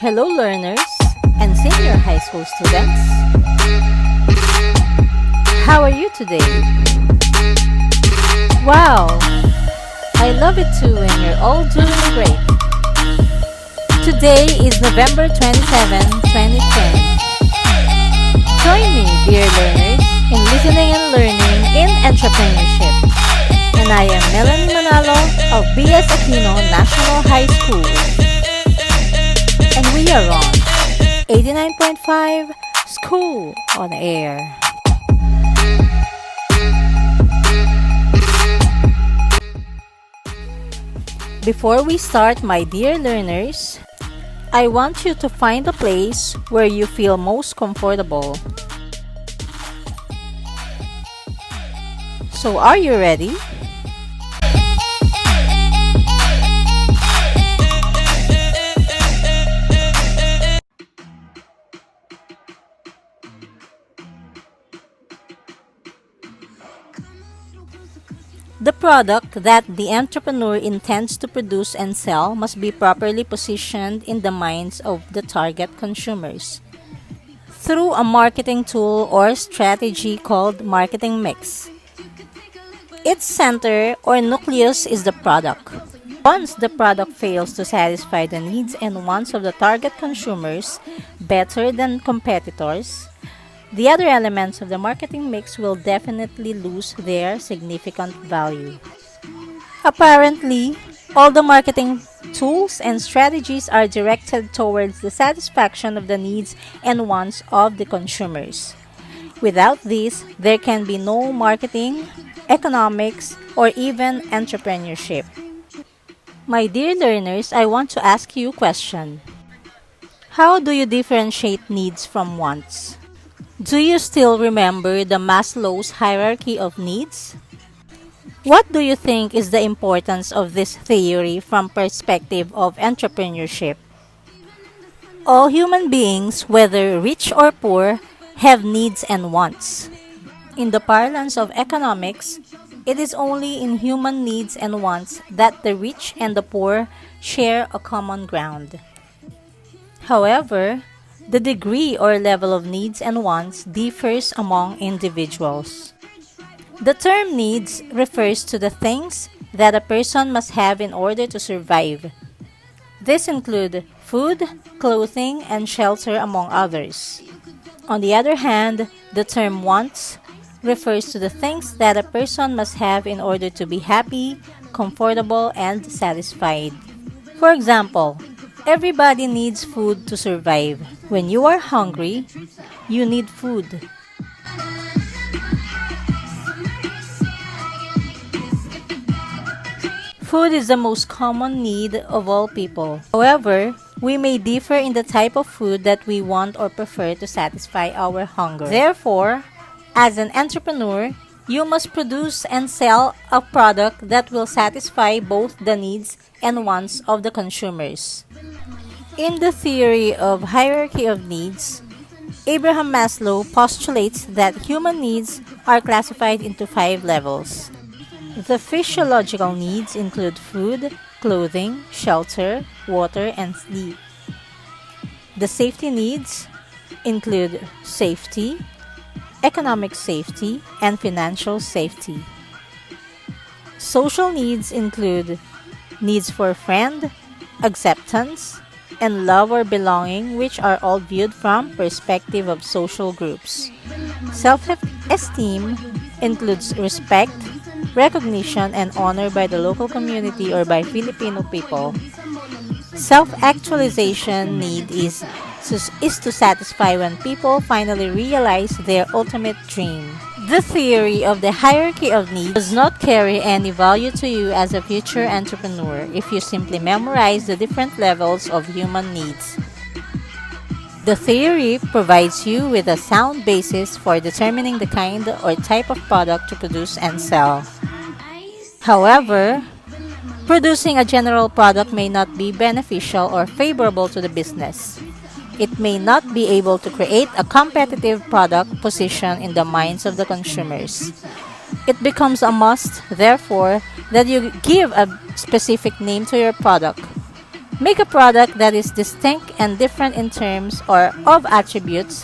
Hello learners and senior high school students. How are you today? Wow! I love it too when you're all doing great. Today is November 27, 2020. Join me, dear learners, in listening and learning in entrepreneurship. And I am Melanie Manalo of B.S. Aquino National High School. And we are on 89.5 School on Air. Before we start, my dear learners, I want you to find a place where you feel most comfortable. So, are you ready? The product that the entrepreneur intends to produce and sell must be properly positioned in the minds of the target consumers through a marketing tool or strategy called marketing mix. Its center or nucleus is the product. Once the product fails to satisfy the needs and wants of the target consumers better than competitors, the other elements of the marketing mix will definitely lose their significant value. Apparently, all the marketing tools and strategies are directed towards the satisfaction of the needs and wants of the consumers. Without this, there can be no marketing, economics, or even entrepreneurship. My dear learners, I want to ask you a question. How do you differentiate needs from wants? Do you still remember the Maslow's hierarchy of needs? What do you think is the importance of this theory from perspective of entrepreneurship? All human beings, whether rich or poor, have needs and wants. In the parlance of economics, it is only in human needs and wants that the rich and the poor share a common ground. However, the degree or level of needs and wants differs among individuals. The term needs refers to the things that a person must have in order to survive. This include food, clothing, and shelter among others. On the other hand, the term wants refers to the things that a person must have in order to be happy, comfortable, and satisfied. For example, everybody needs food to survive. When you are hungry, you need food. Food is the most common need of all people. However, we may differ in the type of food that we want or prefer to satisfy our hunger. Therefore, as an entrepreneur, you must produce and sell a product that will satisfy both the needs and wants of the consumers. In the theory of hierarchy of needs, Abraham Maslow postulates that human needs are classified into 5 levels. The physiological needs include food, clothing, shelter, water, and sleep. The safety needs include safety, economic safety, and financial safety. Social needs include needs for a friend, acceptance, and love or belonging, which are all viewed from perspective of social groups. Self-esteem includes respect, recognition, and honor by the local community or by Filipino people. Self-actualization need is to satisfy when people finally realize their ultimate dream. The theory of the hierarchy of needs does not carry any value to you as a future entrepreneur if you simply memorize the different levels of human needs. The theory provides you with a sound basis for determining the kind or type of product to produce and sell. However, producing a general product may not be beneficial or favorable to the business. It may not be able to create a competitive product position in the minds of the consumers. It becomes a must, therefore, that you give a specific name to your product. Make a product that is distinct and different in terms or of attributes,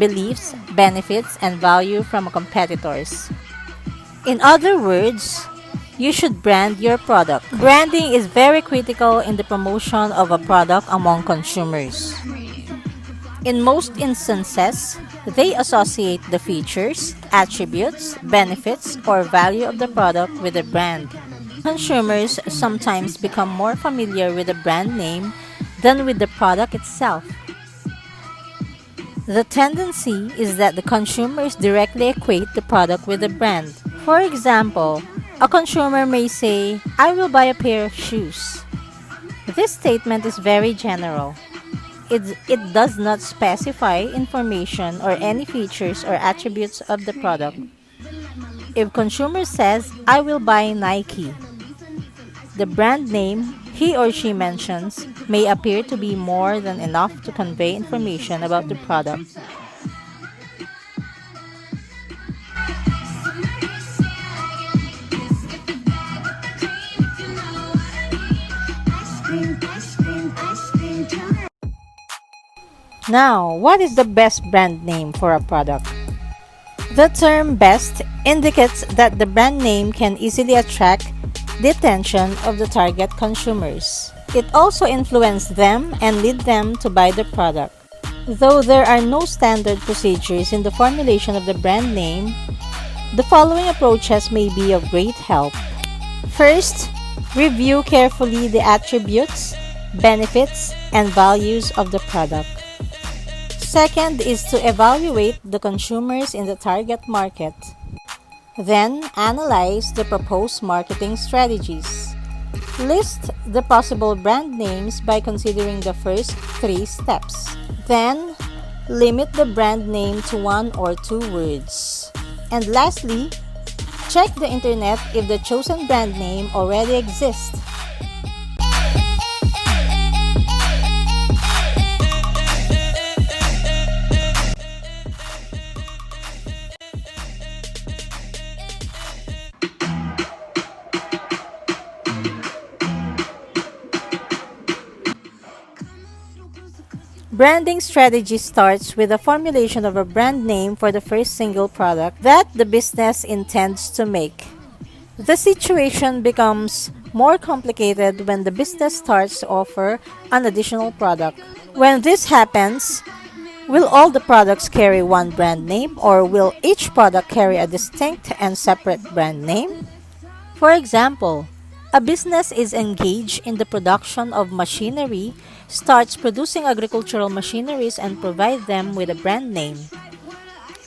beliefs, benefits, and value from competitors. In other words, you should brand your product. Branding is very critical in the promotion of a product among consumers. In most instances, they associate the features, attributes, benefits, or value of the product with the brand. Consumers sometimes become more familiar with the brand name than with the product itself. The tendency is that the consumers directly equate the product with the brand. For example, a consumer may say, "I will buy a pair of shoes." This statement is very general. It does not specify information or any features or attributes of the product. If consumer says, "I will buy Nike," the brand name he or she mentions may appear to be more than enough to convey information about the product. Now, what is the best brand name for a product? The term best indicates that the brand name can easily attract the attention of the target consumers. It also influences them and lead them to buy the product. Though there are no standard procedures in the formulation of the brand name, the following approaches may be of great help. First, review carefully the attributes, benefits, and values of the product. Second is to evaluate the consumers in the target market. Then, analyze the proposed marketing strategies. List the possible brand names by considering the first 3 steps. Then, limit the brand name to 1 or 2 words. And lastly, check the internet if the chosen brand name already exists. Branding strategy starts with the formulation of a brand name for the first single product that the business intends to make. The situation becomes more complicated when the business starts to offer an additional product. When this happens, will all the products carry one brand name, or will each product carry a distinct and separate brand name? For example, a business is engaged in the production of machinery, starts producing agricultural machineries, and provide them with a brand name.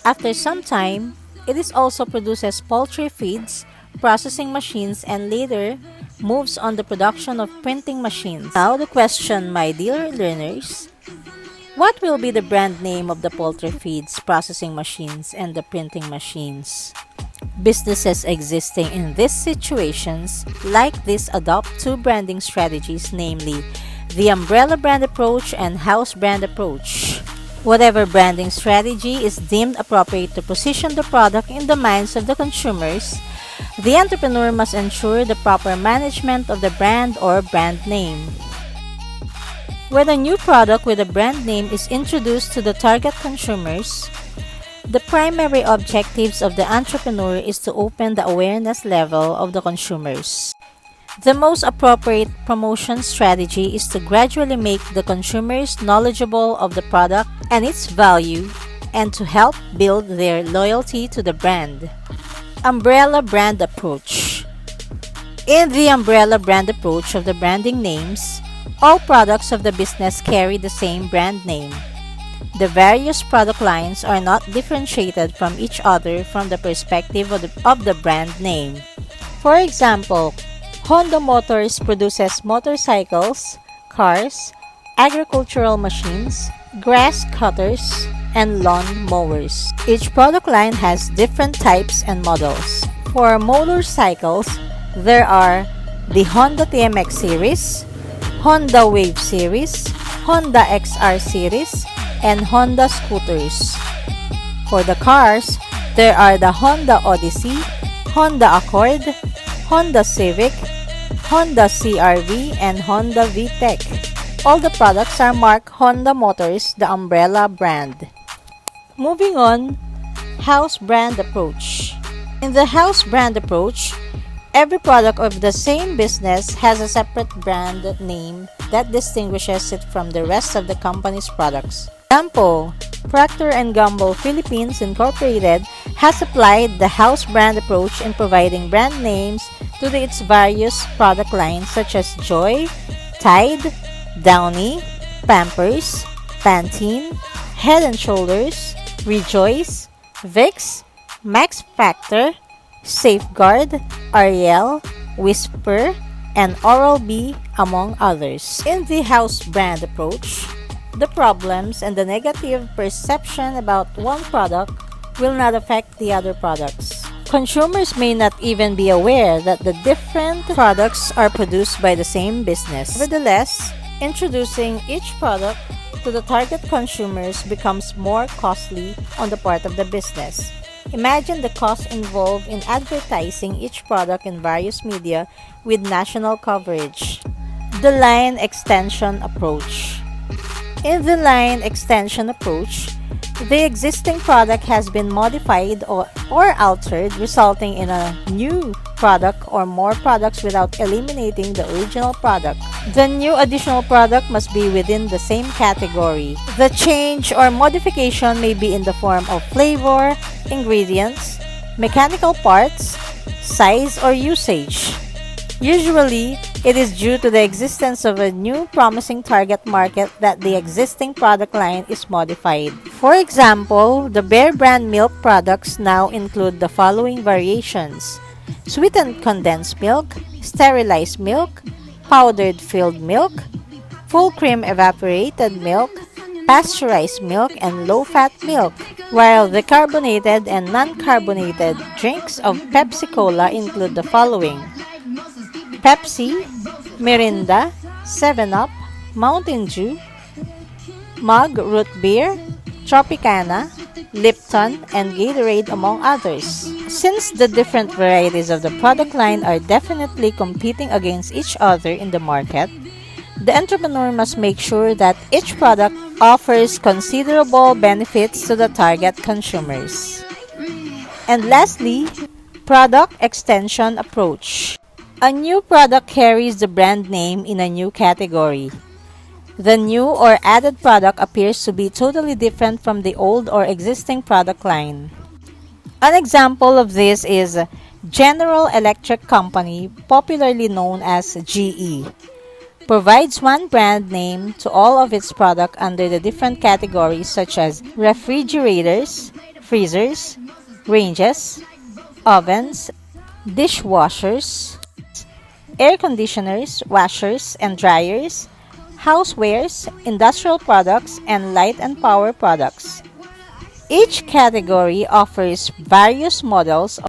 After some time, it is also produces poultry feeds, processing machines, and later moves on the production of printing machines. Now the question, my dear learners, what will be the brand name of the poultry feeds, processing machines, and the printing machines? Businesses existing in these situations like this adopt 2 branding strategies, namely the umbrella brand approach and house brand approach. Whatever branding strategy is deemed appropriate to position the product in the minds of the consumers, the entrepreneur must ensure the proper management of the brand or brand name. When a new product with a brand name is introduced to the target consumers, the primary objectives of the entrepreneur is to open the awareness level of the consumers. The most appropriate promotion strategy is to gradually make the consumers knowledgeable of the product and its value, and to help build their loyalty to the brand. Umbrella brand approach. In the umbrella brand approach of the branding names, all products of the business carry the same brand name. The various product lines are not differentiated from each other from the perspective of the brand name. For example, Honda Motors produces motorcycles, cars, agricultural machines, grass cutters, and lawn mowers. Each product line has different types and models. For motorcycles, there are the Honda TMX series, Honda Wave series, Honda XR series, and Honda scooters. For the cars, there are the Honda Odyssey, Honda Accord, Honda Civic, Honda CR-V, and Honda VTEC. All the products are marked Honda Motors, the umbrella brand. Moving on, house brand approach. In the house brand approach, every product of the same business has a separate brand name that distinguishes it from the rest of the company's products. Example, Procter & Gamble Philippines Incorporated has applied the house brand approach in providing brand names to its various product lines such as Joy, Tide, Downy, Pampers, Pantene, Head & Shoulders, Rejoice, Vicks, Max Factor, Safeguard, Ariel, Whisper, and Oral-B, among others. In the house brand approach, the problems and the negative perception about one product will not affect the other products. Consumers may not even be aware that the different products are produced by the same business. Nevertheless, introducing each product to the target consumers becomes more costly on the part of the business. Imagine the cost involved in advertising each product in various media with national coverage. The line extension approach. In the line extension approach, the existing product has been modified or altered, resulting in a new product or more products without eliminating the original product. The new additional product must be within the same category. The change or modification may be in the form of flavor, ingredients, mechanical parts, size, or usage. Usually, it is due to the existence of a new promising target market that the existing product line is modified. For example, the Bear brand milk products now include the following variations: sweetened condensed milk, sterilized milk, powdered filled milk, full cream evaporated milk, pasteurized milk, and low-fat milk, while the carbonated and non-carbonated drinks of Pepsi-Cola include the following: Pepsi, Mirinda, 7-Up, Mountain Dew, Mug Root Beer, Tropicana, Lipton, and Gatorade, among others. Since the different varieties of the product line are definitely competing against each other in the market, the entrepreneur must make sure that each product offers considerable benefits to the target consumers. And lastly, product extension approach. A new product carries the brand name in a new category. The new or added product appears to be totally different from the old or existing product line. An example of this is General Electric Company, popularly known as GE, provides one brand name to all of its products under the different categories such as refrigerators, freezers, ranges, ovens, dishwashers, air conditioners, washers and dryers, housewares, industrial products, and light and power products. Each category offers various models